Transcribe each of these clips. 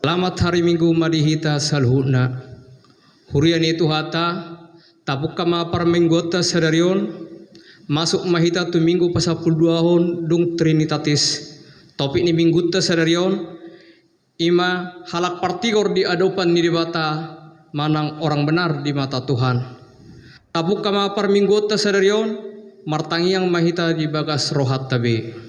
Selamat hari Minggu madihita salhuna. Hurian itu hata tapuk kama parmenggota sadarion masuk mahita tu minggu pasapul duahon dung trinitatis. Topik ni minggu ta sadarion ima halak partigor di adopan ni dibata manang orang benar di mata Tuhan. Tapuk kama parmenggota sadarion martangiang mahita di bagas rohat tabe.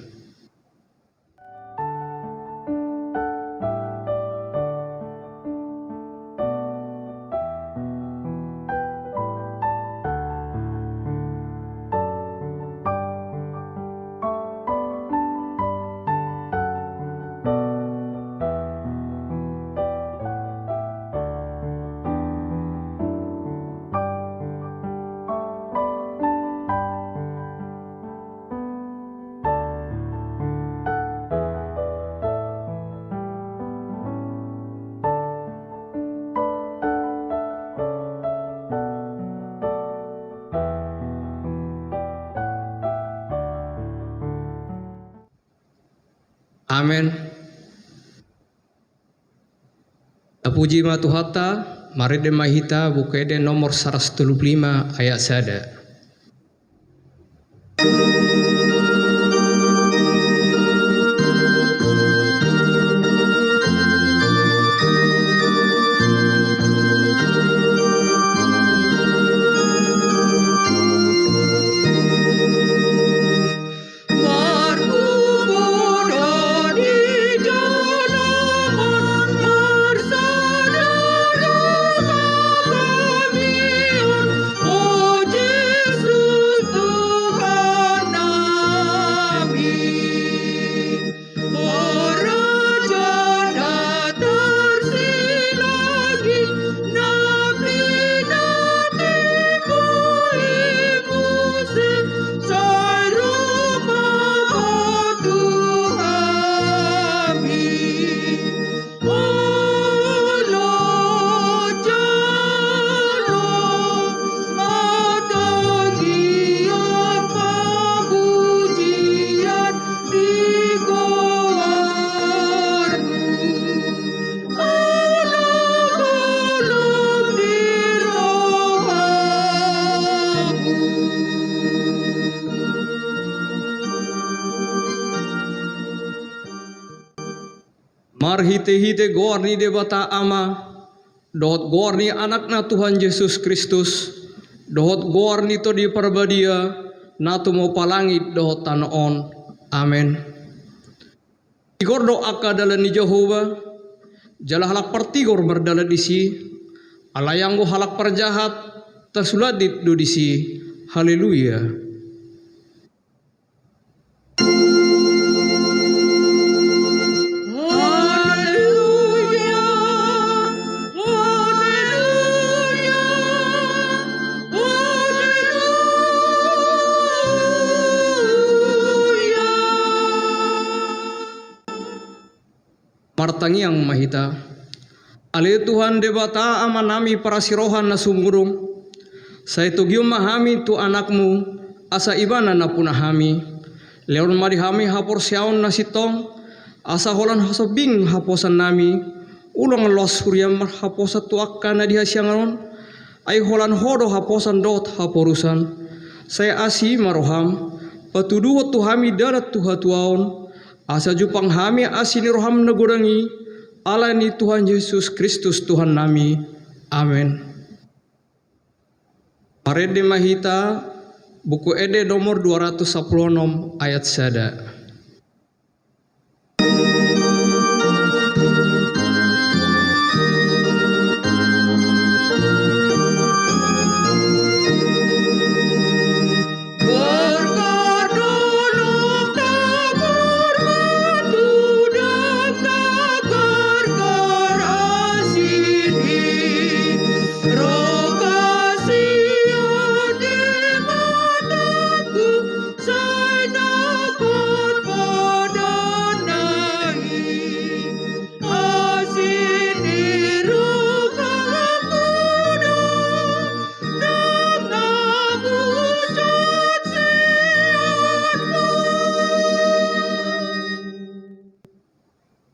Amin. Puji ma Tuhata, mari de mahita buku de nomor 135 ayat sada. Mar hite gorni de bata ama dohot gorni anakna Tuhan Yesus Kristus dohot gorni to di parbadia natu mo palangit dohot tanoon. Amen. Igor do akadala ni Jehova jala halak partigor berdala disi alayanggo halak parjahat tasuladit do disi. Haleluya. Martangiang mahita ale Tuhan debata amanami para sirohan na sumurung sa itugyong mahami tu anakmu asa ibana na punahami leon marihami hapor siyaon na sitong asa holan hasabing haposan nami ulang los huryam haposa tuakka na dihasyangaron ay holan hodo haposan dot haporusan saya asi maroham patuduhot tuhami darat tuhatuaon asa jupang hami asini roham nagurangi ala ni Tuhan Yesus Kristus Tuhan nami. Amin. Parede mahita buku ede nomor 216 ayat sada.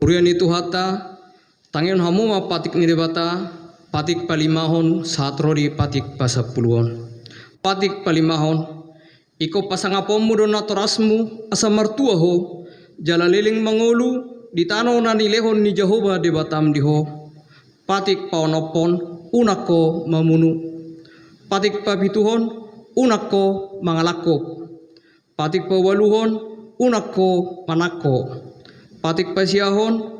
Urian itu hata Tangion hamu ma patik ni debata, patik palimahon saat rodi patik pasapuluhan. Patik palimahon, iko pasangapomu do natorasmu asa martua ho, jala liling mangulu di tano na nilehon ni Jehovah debatam diho. Patik paonopon unako mamunu. Patik papituhon unako mangalakop. Patik pawaluhon unako manako. Patik pasiahon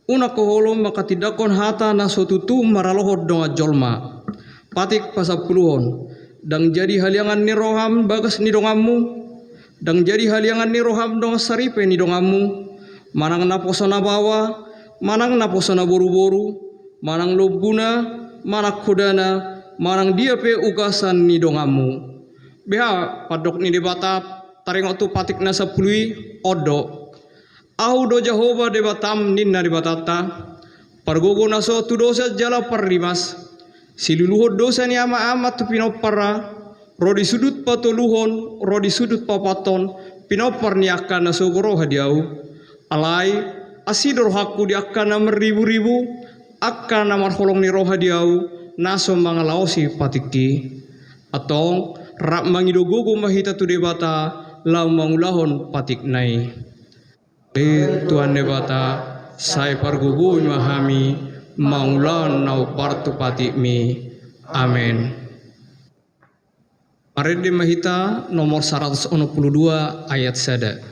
unako holo makatidakon hata na sotutu maralohod donga jolma. Patik pasapuluhon dang jadi haliangan ni roham bagas ni dongamu. Dang jadi haliangan ni roham donga saripe ni dongamu. Manang naposona bawa, manang naposona boru-boru, manang lobuna, manak kodana, manang dia pe ugasan ni dongamu. Beha padok ni debata taring tu patik na sapului odo. Au do Jehovah debatam ninna debatata. Pargogo naso tu dosa jala parlimas. Siluluhod dosa ni ama tu pinopara. Rodi sudut patoluhon, rodi sudut papaton. Pinopar ni akan naso goro hadiau. Alai asidor hakku di akan na meribu-ribu. Akan na marholong ni roh hadiau. Naso mangalausi patiki. Atong rak mangidogogo mahita tu debata. Lau mangulahon patik nai. Tuhan debata sai pargugu mahami maulan nau partu patikmi. Amin. Parede mahita nomor 162 ayat sada.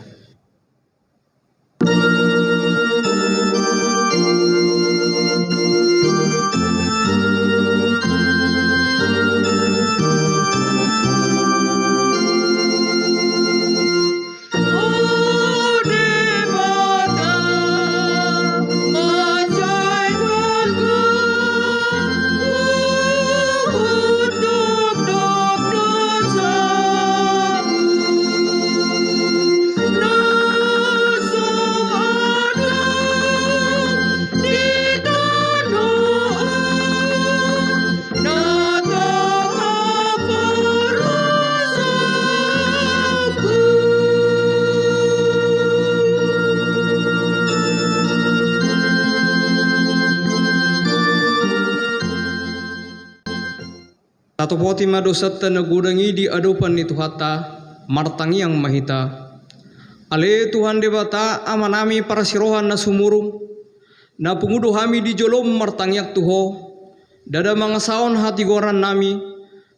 Tato poti madosata nagudangi di adopan ni Tuhata martangi yang mahita. Ale Tuhan debata amanami para sirohan na sumurung na pungudo hami di jolom martangiak tuho. Dada mangasaon hati goran nami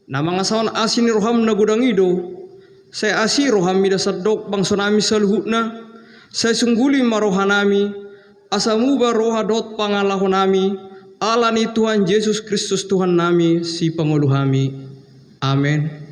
na mangasaon asin roham nagudangi do. Saya asi rohami dasadok bangso nami saluhutna. Saya sungguli marohanami asamuba rohadot pangalahonami. Allah ni Tuhan Yesus Kristus Tuhan nami si panguluhami. Amin.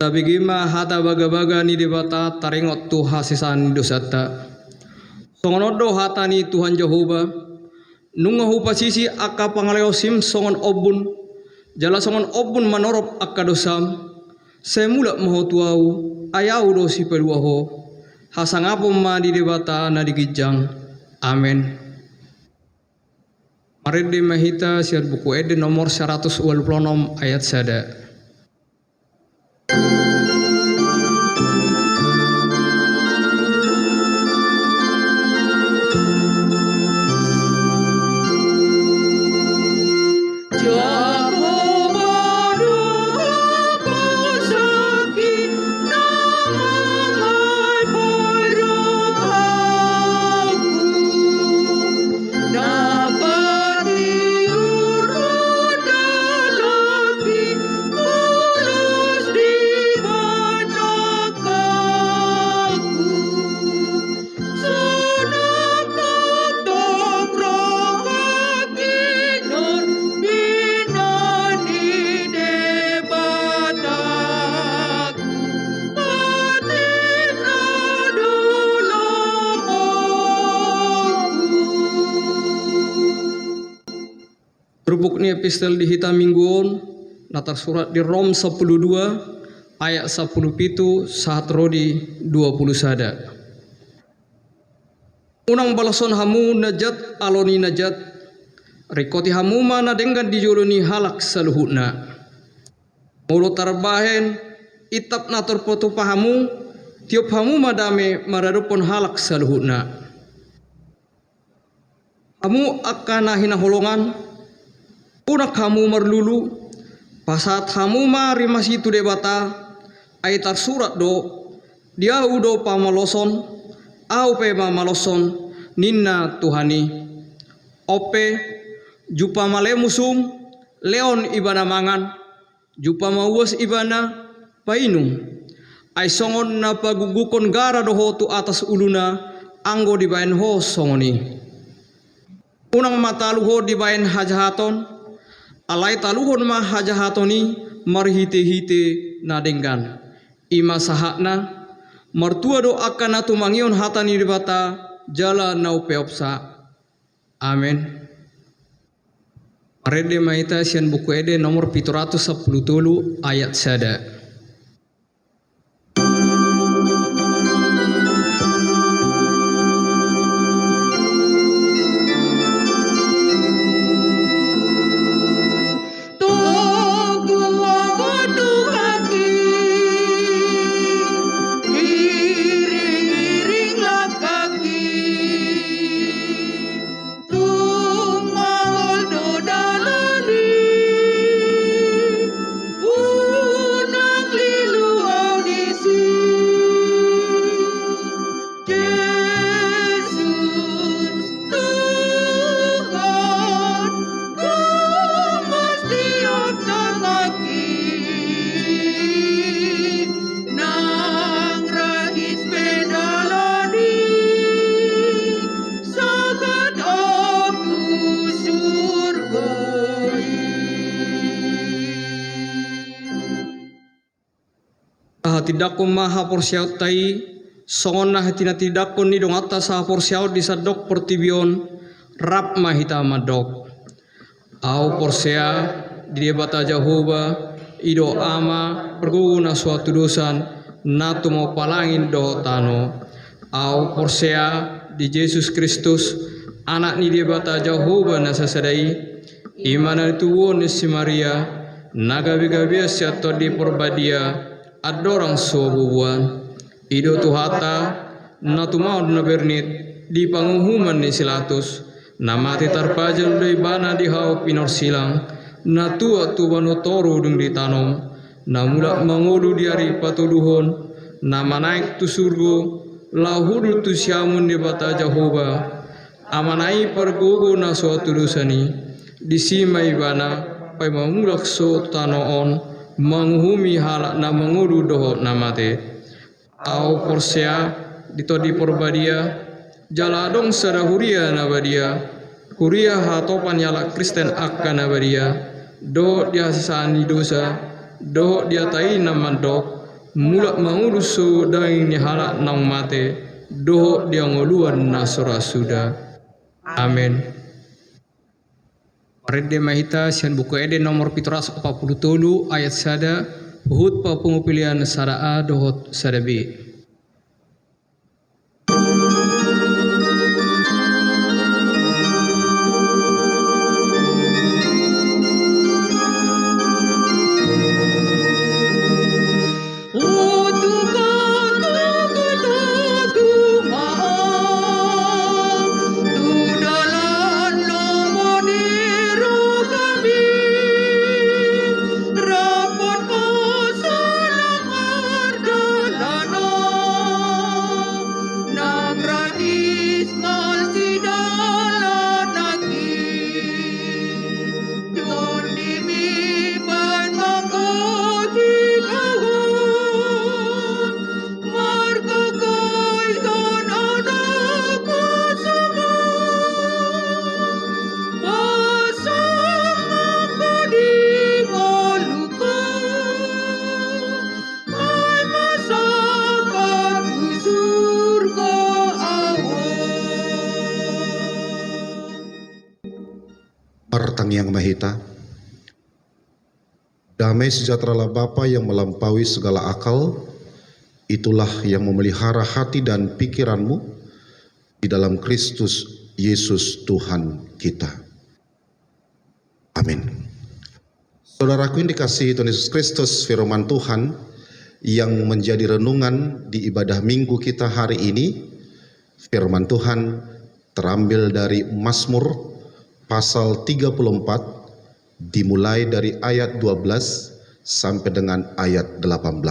Tabigima hata baga-baga ni debata taringot tu hasisan dosata. Songonodo hata ni Tuhan Jehovah. Nungahu pasisi akka pangaleosim songon obun. Jala songon obun manorop akka dosam. Semula moho tuau ayau dosi peluaho. Hasangapom ma di debata na digijang. Amin. Marede mahita siar buku ede nomor 126 ayat sada. Rupuk ni epistel di hita mingguon natar surat di Rom 12 ayat 17 sahat rodi 20 sada. Unang balason hamu najat aloni najat rikoti hamu mana dengan dijoloni halak saluhutna. Mulu tarbahen itap natur potu pahamu tiup hamu madame maradupon halak saluhutna. Hamu akan hina holongan unak hamu merlulu pasat hamu mari masih tu debata aitar surat do dia udo pamaloson au pe mamaloson ninna tuhani ope jupa male musum leon ibana mangan jupa mauas ibana painum ai songon na pagugukon gara doho tu atas uluna anggo dibaen ho songoni unang mataluho dibaen hajahaton alai taluhon mah hajahatoni marhite-hite nadenggan ima sahakna martua do akan atu mangion hatani dibata jala nau peopsa amin. Arede maita sian buku ede nomor 710 ayat sada. Tidak ko maha porsiaut tai songon na hatina tidak ko ni dong atas sa porsiaut di sadok portibion rap mahita madok au porsia di bata Jehovah ido ama perguna suatu dosan natu mau palangin do tano au porsia di Yesus Kristus anak ni dia bata Jehovah nasa sadai imana tuwon si Maria nagabi-gabi siato di porbadia adorang sobuan ido tuhata natumau na bernit di panguhuman ni silatus namati tarpajal dari bana di hau pinor silang natua tubano toru dung di tanom namula mangodu diari patuduhon nama naik tu surgo lahudu tu siamun di bata Jehovah amanai pergogo na suatu dosani disimai bana pai mamulak so tanoon menghumi halak na mengudu doho namate au porsia ditodi porbadia jaladong sada huria nabadia huria hatopan yalak Kristen akan nabadia do dia sisani dosa do dia tai namandok mulak mengudu so daing ni halak nang mate do dia ngoluan nasora sudah amin. Rede mahita sian buku ede nomor 740 ayat sada hut pa pengupilian sada a dohot sada b. Rapot ko sa langar dalano Martang yang Mahita, damai sejahtera Bapa yang melampaui segala akal, itulah yang memelihara hati dan pikiranmu di dalam Kristus Yesus Tuhan kita. Amin. Saudaraku yang dikasihi Tuhan Yesus Kristus, firman Tuhan yang menjadi renungan di ibadah minggu kita hari ini, firman Tuhan terambil dari Mazmur pasal 34, dimulai dari ayat 12 sampai dengan ayat 18.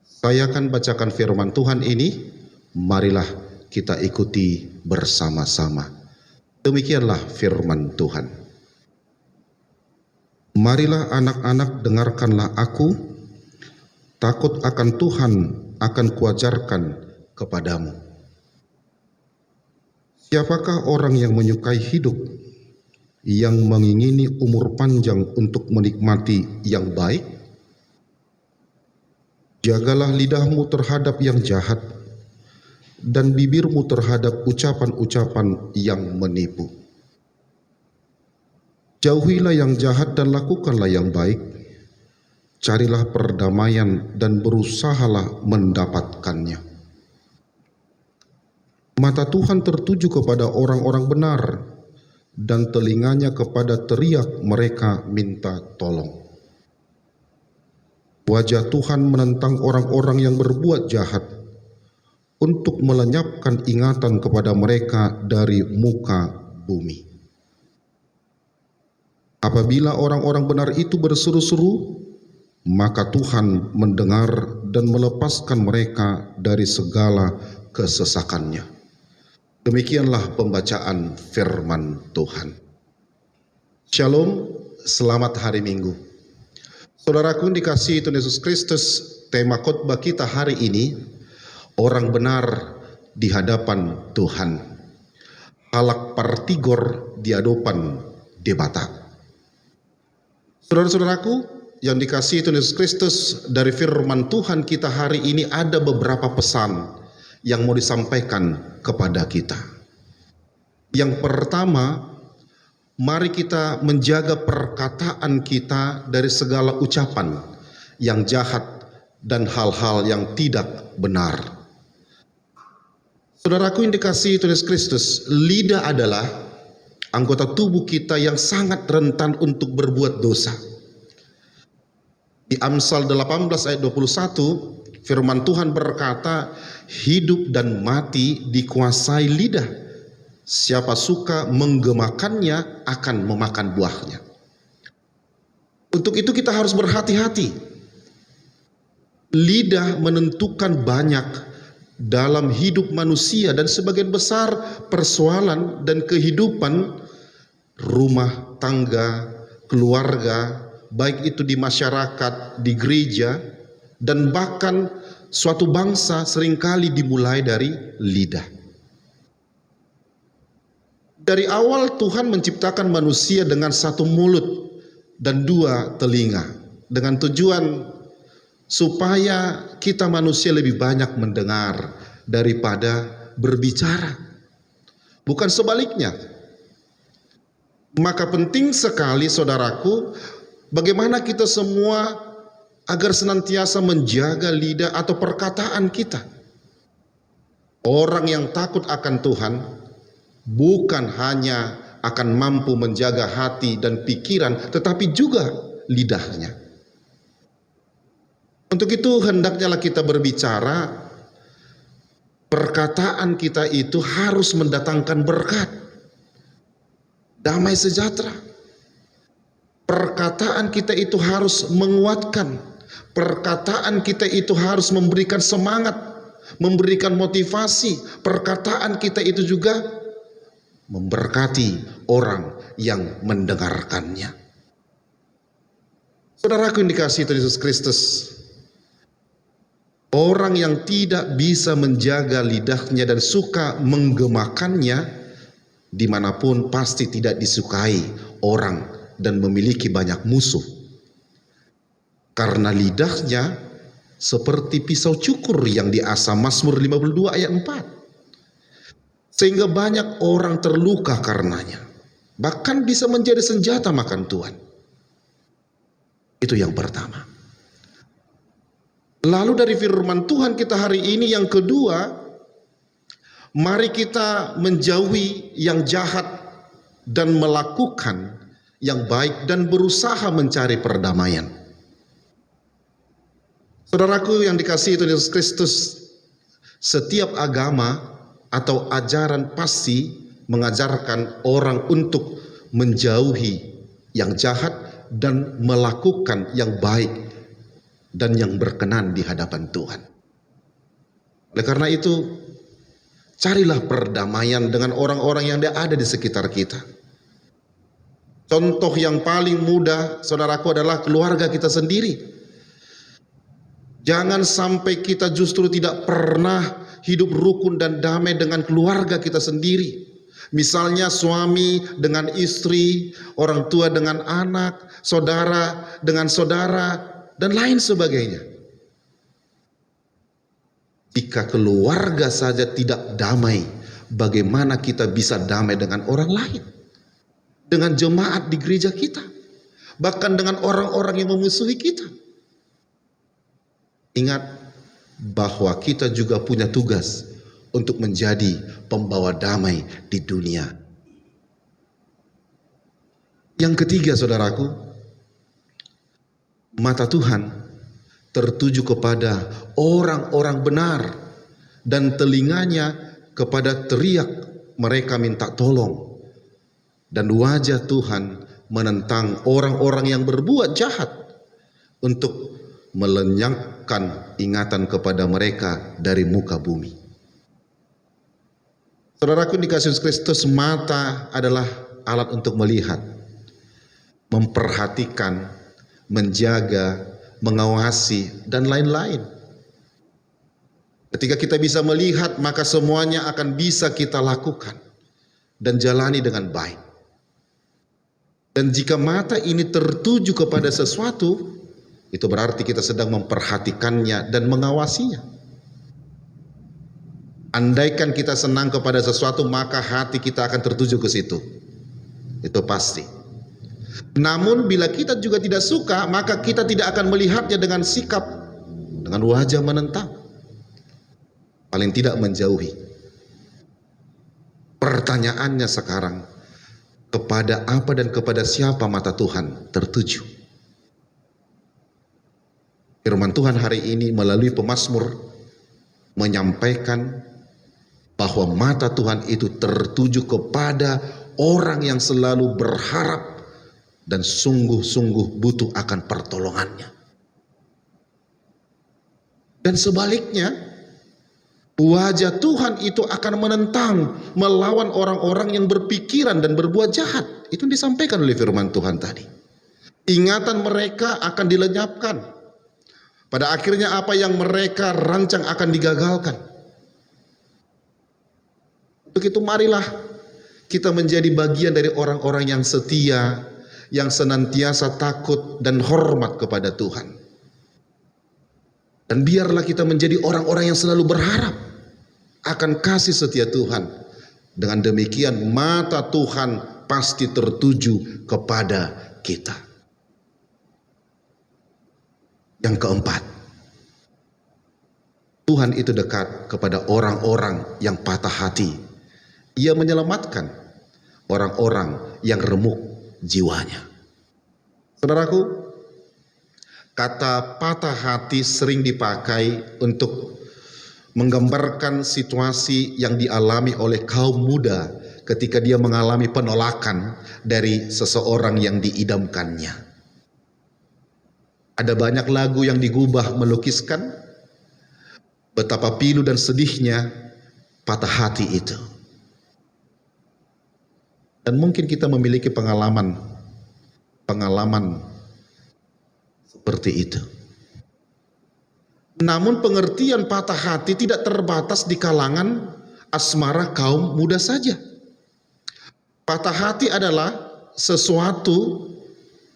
Saya akan bacakan firman Tuhan ini, marilah kita ikuti bersama-sama. Demikianlah firman Tuhan. Marilah anak-anak, dengarkanlah aku, takut akan Tuhan akan kuajarkan kepadamu. Siapakah orang yang menyukai hidup, yang mengingini umur panjang untuk menikmati yang baik? Jagalah lidahmu terhadap yang jahat, dan bibirmu terhadap ucapan-ucapan yang menipu. Jauhilah yang jahat dan lakukanlah yang baik. Carilah perdamaian dan berusahalah mendapatkannya. Mata Tuhan tertuju kepada orang-orang benar, dan telinganya kepada teriak mereka minta tolong. Wajah Tuhan menentang orang-orang yang berbuat jahat, untuk melenyapkan ingatan kepada mereka dari muka bumi. Apabila orang-orang benar itu berseru-seru, maka Tuhan mendengar dan melepaskan mereka dari segala kesesakannya. Demikianlah pembacaan firman Tuhan. Shalom, selamat hari Minggu. Saudaraku dikasihi Tuhan Yesus Kristus, tema khotbah kita hari ini, orang benar di hadapan Tuhan. Halak partigor di hadapan debata. Saudara-saudaraku yang dikasihi Tuhan Yesus Kristus, dari firman Tuhan kita hari ini ada beberapa pesan yang mau disampaikan kepada kita. Yang pertama, mari kita menjaga perkataan kita dari segala ucapan yang jahat dan hal-hal yang tidak benar. Saudaraku yang dikasihi Tuhan Yesus Kristus, lidah adalah anggota tubuh kita yang sangat rentan untuk berbuat dosa. Di Amsal 18 ayat 21, firman Tuhan berkata, hidup dan mati dikuasai lidah. Siapa suka menggemakannya akan memakan buahnya. Untuk itu kita harus berhati-hati. Lidah menentukan banyak dalam hidup manusia, dan sebagian besar persoalan dan kehidupan rumah tangga, keluarga, baik itu di masyarakat, di gereja, dan bahkan suatu bangsa seringkali dimulai dari lidah. Dari awal Tuhan menciptakan manusia dengan satu mulut dan dua telinga, dengan tujuan supaya kita manusia lebih banyak mendengar daripada berbicara, bukan sebaliknya. Maka penting sekali saudaraku, bagaimana kita semua agar senantiasa menjaga lidah atau perkataan kita. Orang yang takut akan Tuhan bukan hanya akan mampu menjaga hati dan pikiran, tetapi juga lidahnya. Untuk itu hendaknya kita berbicara, perkataan kita itu harus mendatangkan berkat, damai sejahtera. Perkataan kita itu harus menguatkan. Perkataan kita itu harus memberikan semangat, memberikan motivasi. Perkataan kita itu juga memberkati orang yang mendengarkannya. Saudaraku yang dikasihi Tuhan Yesus Kristus, orang yang tidak bisa menjaga lidahnya dan suka menggemakannya, dimanapun pasti tidak disukai orang dan memiliki banyak musuh. Karena lidahnya seperti pisau cukur yang diasah, Mazmur 52 ayat 4. Sehingga banyak orang terluka karenanya. bahkan bisa menjadi senjata makan Tuhan. Itu yang pertama. Lalu dari firman Tuhan kita hari ini yang kedua, mari kita menjauhi yang jahat dan melakukan yang baik dan berusaha mencari perdamaian. Saudaraku yang dikasihi Tuhan Yesus Kristus, setiap agama atau ajaran pasti mengajarkan orang untuk menjauhi yang jahat dan melakukan yang baik dan yang berkenan di hadapan Tuhan. Oleh karena itu, carilah perdamaian dengan orang-orang yang ada di sekitar kita. Contoh yang paling mudah, saudaraku, adalah keluarga kita sendiri. Jangan sampai kita justru tidak pernah hidup rukun dan damai dengan keluarga kita sendiri. Misalnya suami dengan istri, orang tua dengan anak, saudara dengan saudara, dan lain sebagainya. Jika keluarga saja tidak damai, bagaimana kita bisa damai dengan orang lain? Dengan jemaat di gereja kita, bahkan dengan orang-orang yang memusuhi kita. Ingat bahwa kita juga punya tugas untuk menjadi pembawa damai di dunia. Yang ketiga, saudaraku, mata Tuhan tertuju kepada orang-orang benar dan telinganya kepada teriak mereka minta tolong. Dan wajah Tuhan menentang orang-orang yang berbuat jahat untuk melenyapkan ingatan kepada mereka dari muka bumi. Saudaraku dikasihi Yesus Kristus, mata adalah alat untuk melihat, memperhatikan, menjaga, mengawasi, dan lain-lain. Ketika kita bisa melihat, maka semuanya akan bisa kita lakukan dan jalani dengan baik. Dan jika mata ini tertuju kepada sesuatu, itu berarti kita sedang memperhatikannya dan mengawasinya. Andaikan kita senang kepada sesuatu, maka hati kita akan tertuju ke situ. Itu pasti. Namun bila kita juga tidak suka, maka kita tidak akan melihatnya dengan sikap, dengan wajah menentang. Paling tidak menjauhi. Pertanyaannya sekarang, kepada apa dan kepada siapa mata Tuhan tertuju? Firman Tuhan hari ini melalui pemazmur menyampaikan bahwa mata Tuhan itu tertuju kepada orang yang selalu berharap dan sungguh-sungguh butuh akan pertolongannya. Dan sebaliknya, wajah Tuhan itu akan menentang, melawan orang-orang yang berpikiran dan berbuat jahat. Itu disampaikan oleh firman Tuhan tadi. Ingatan mereka akan dilenyapkan. Pada akhirnya apa yang mereka rancang akan digagalkan. Untuk itu marilah kita menjadi bagian dari orang-orang yang setia, yang senantiasa takut dan hormat kepada Tuhan. Dan biarlah kita menjadi orang-orang yang selalu berharap akan kasih setia Tuhan. Dengan demikian mata Tuhan pasti tertuju kepada kita. Yang keempat, Tuhan itu dekat kepada orang-orang yang patah hati. Ia menyelamatkan orang-orang yang remuk jiwanya. Saudaraku, kata patah hati sering dipakai untuk menggambarkan situasi yang dialami oleh kaum muda ketika dia mengalami penolakan dari seseorang yang diidamkannya. Ada banyak lagu yang digubah melukiskan betapa pilu dan sedihnya patah hati itu. Dan mungkin kita memiliki pengalaman seperti itu. Namun pengertian patah hati tidak terbatas di kalangan asmara kaum muda saja. Patah hati adalah sesuatu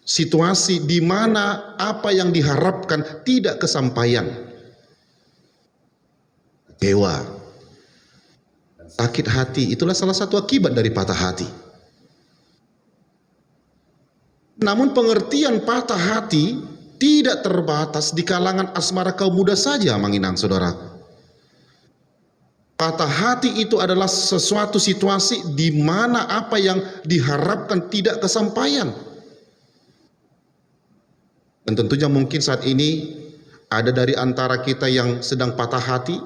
situasi di mana apa yang diharapkan tidak kesampaian. Kecewa, sakit hati itulah salah satu akibat dari patah hati. Namun pengertian patah hati tidak terbatas di kalangan asmara kaum muda saja, Manginang saudara. Patah hati itu adalah sesuatu situasi di mana apa yang diharapkan tidak kesampaian. Dan tentunya mungkin saat ini ada dari antara kita yang sedang patah hati,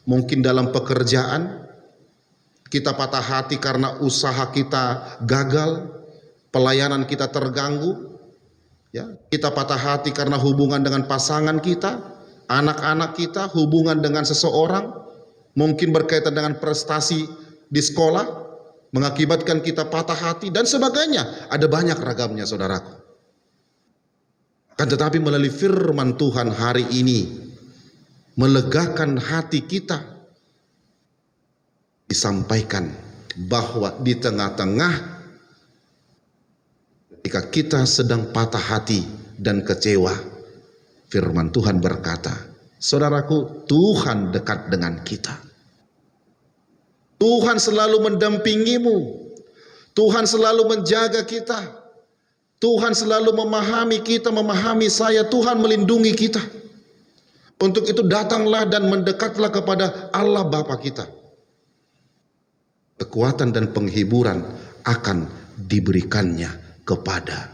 mungkin dalam pekerjaan, kita patah hati karena usaha kita gagal, pelayanan kita terganggu, ya, kita patah hati karena hubungan dengan pasangan kita, anak-anak kita, hubungan dengan seseorang, mungkin berkaitan dengan prestasi di sekolah, mengakibatkan kita patah hati dan sebagainya. Ada banyak ragamnya saudaraku. Kan tetapi melalui firman Tuhan hari ini melegakan hati kita, disampaikan bahwa di tengah-tengah ketika kita sedang patah hati dan kecewa, firman Tuhan berkata, saudaraku, Tuhan dekat dengan kita. Tuhan selalu mendampingimu. Tuhan selalu menjaga kita. Tuhan selalu memahami kita, memahami saya. Tuhan melindungi kita. Untuk itu datanglah dan mendekatlah kepada Allah Bapa kita. Kekuatan dan penghiburan akan diberikannya kepada.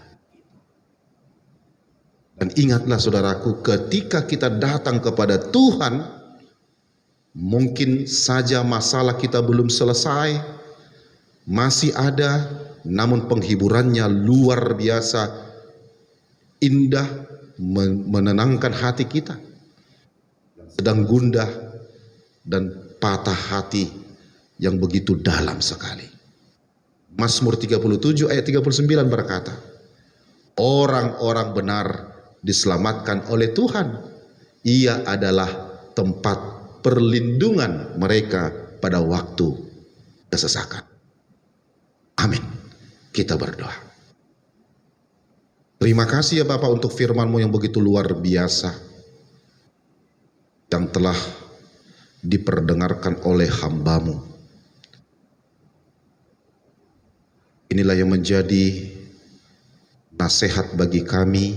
Dan ingatlah saudaraku, ketika kita datang kepada Tuhan, mungkin saja masalah kita belum selesai, masih ada, namun penghiburannya luar biasa indah, menenangkan hati kita. Sedang gundah dan patah hati yang begitu dalam sekali. Mazmur 37 ayat 39 berkata, orang-orang benar diselamatkan oleh Tuhan. Ia adalah tempat perlindungan mereka pada waktu kesesakan. Amin. Kita berdoa. Terima kasih ya Bapak untuk firman-Mu yang begitu luar biasa, yang telah diperdengarkan oleh hamba-Mu. Inilah yang menjadi nasihat bagi kami,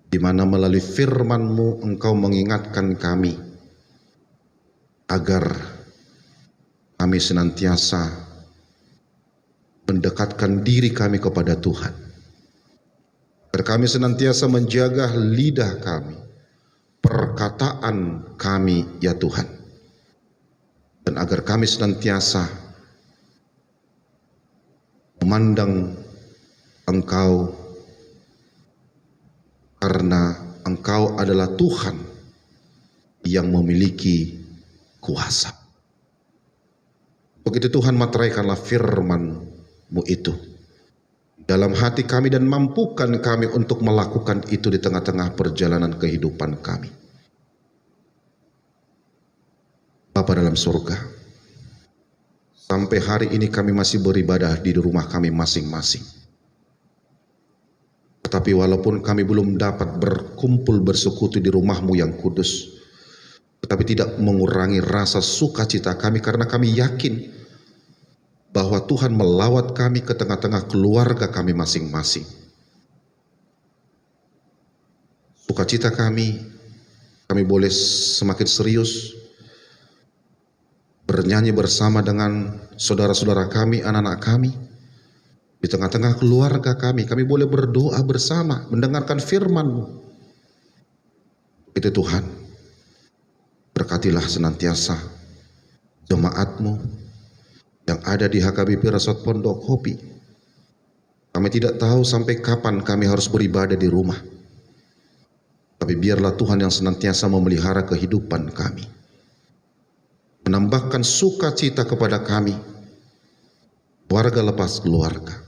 di mana melalui firman-Mu Engkau mengingatkan kami agar kami senantiasa mendekatkan diri kami kepada Tuhan, agar kami senantiasa menjaga lidah kami, perkataan kami ya Tuhan, dan agar kami senantiasa memandang Engkau, karena Engkau adalah Tuhan yang memiliki kuasa. Begitu Tuhan, materaikanlah firman-Mu itu dalam hati kami dan mampukan kami untuk melakukan itu di tengah-tengah perjalanan kehidupan kami. Bapa dalam surga, sampai hari ini kami masih beribadah di rumah kami masing-masing. Tetapi walaupun kami belum dapat berkumpul bersekutu di rumah-Mu yang kudus, tetapi tidak mengurangi rasa sukacita kami karena kami yakin bahwa Tuhan melawat kami ke tengah-tengah keluarga kami masing-masing. Sukacita kami boleh semakin serius bernyanyi bersama dengan saudara-saudara kami, anak-anak kami. Di tengah-tengah keluarga kami boleh berdoa bersama, mendengarkan firman-Mu. Itu Tuhan, berkatilah senantiasa jemaat-Mu yang ada di HKBP Resort Pondok Kopi. Kami tidak tahu sampai kapan kami harus beribadah di rumah, tapi biarlah Tuhan yang senantiasa memelihara kehidupan kami, menambahkan sukacita kepada kami, keluarga lepas keluarga.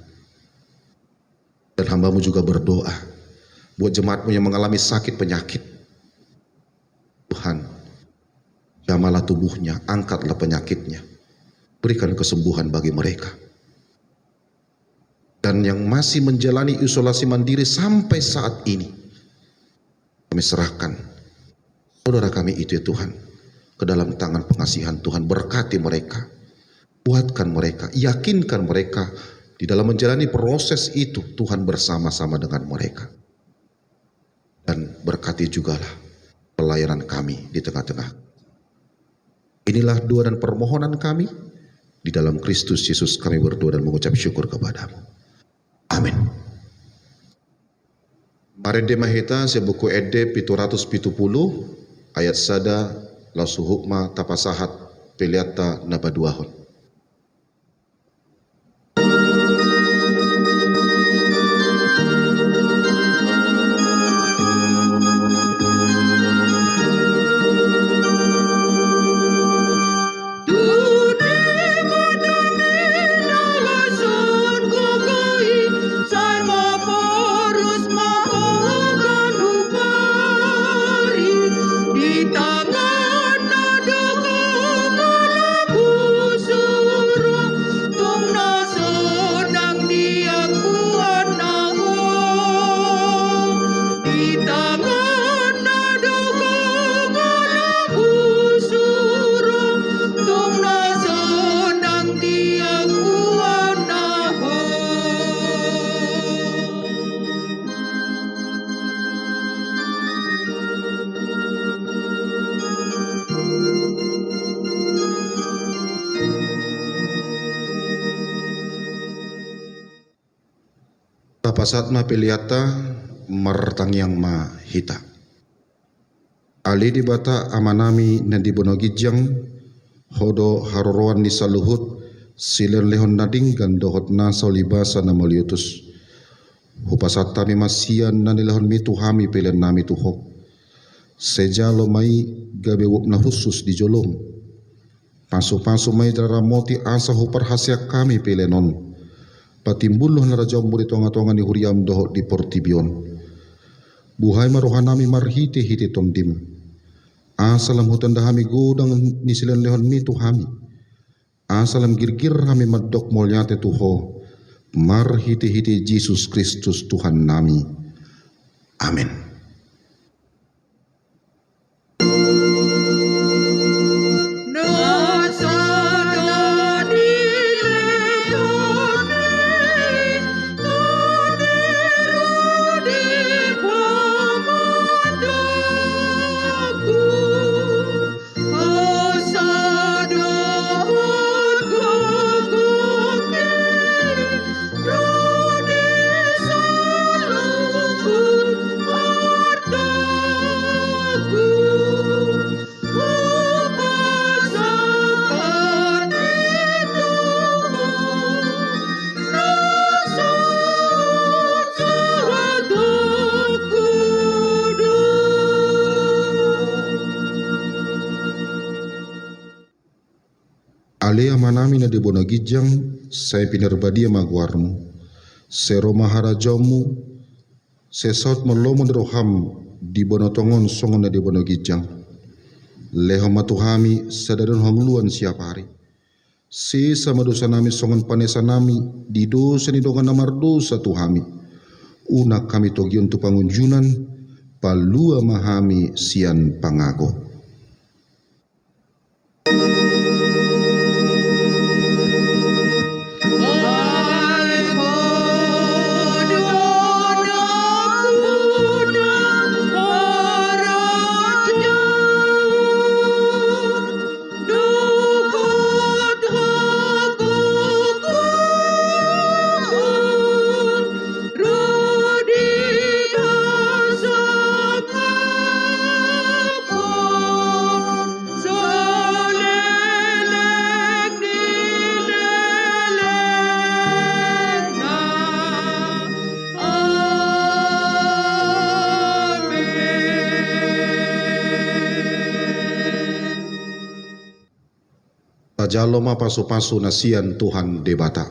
Dan hamba-Mu juga berdoa buat jemaat-Mu yang mengalami sakit penyakit. Tuhan, jamalah tubuhnya, angkatlah penyakitnya, berikan kesembuhan bagi mereka. Dan yang masih menjalani isolasi mandiri sampai saat ini, kami serahkan saudara kami itu ya Tuhan ke dalam tangan pengasihan Tuhan. Berkati mereka, kuatkan mereka, yakinkan mereka Di dalam menjalani proses itu, Tuhan bersama-sama dengan mereka. Dan berkati jugalah pelayanan kami di tengah-tengah. Inilah doa dan permohonan kami. Di dalam Kristus Yesus kami berdoa dan mengucap syukur kepadamu. Amin. Mari demahita sebuku ede 770 ayat sada lasu hukma tapasahat peliata nabaduahon. Tapasatma peliata martangyang ma hita. Ali di bata amanami na di bonogijang hodo haroroan ni saluhut siler lehon nading gandohot na solibasa na maliutus. Hupasat tami masian na nilahon mitu hami pilihan nami tuhok. Sejalo may gabewop na husus di jolong. Pasu-pasu may daramoti asa huparhasya kami pilihanon. Patimbuluh na rajau muri tonga-tonga ni huriam dohot di portibion. Buhay marohanami marhiti-hiti tondim. Asalam hutan dahami gudang ni silan lehon mitu hami. Asalam girgir hami madok molyate tuho. Marhiti-hiti Yesus Kristus Tuhan nami. Amin. Alea manami na di bonagijang saya pinarbadia maguarmu. Sero maharajamu sesot melomo roham di bonotongon songon na di bonagijang. Leho matuhami sadaran hangluan siap hari. Sisa madosa nami songon panesa nami di dosa ni dongan namar dosa tuhami. Una kami togion tu pangunjunan palua mahami sian pangago. Tajaloma pasu-pasu nasian Tuhan debata.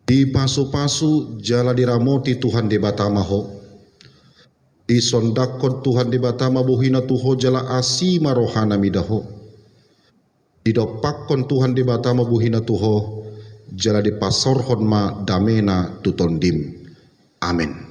Di pasu-pasu jala diramoti Tuhan debata maho. Di sondakon Tuhan debata mabuhina tuho jala asima rohana midaho. Di dopakon Tuhan debata mabuhina tuho jala di pasorhon ma damena tutondim. Amin.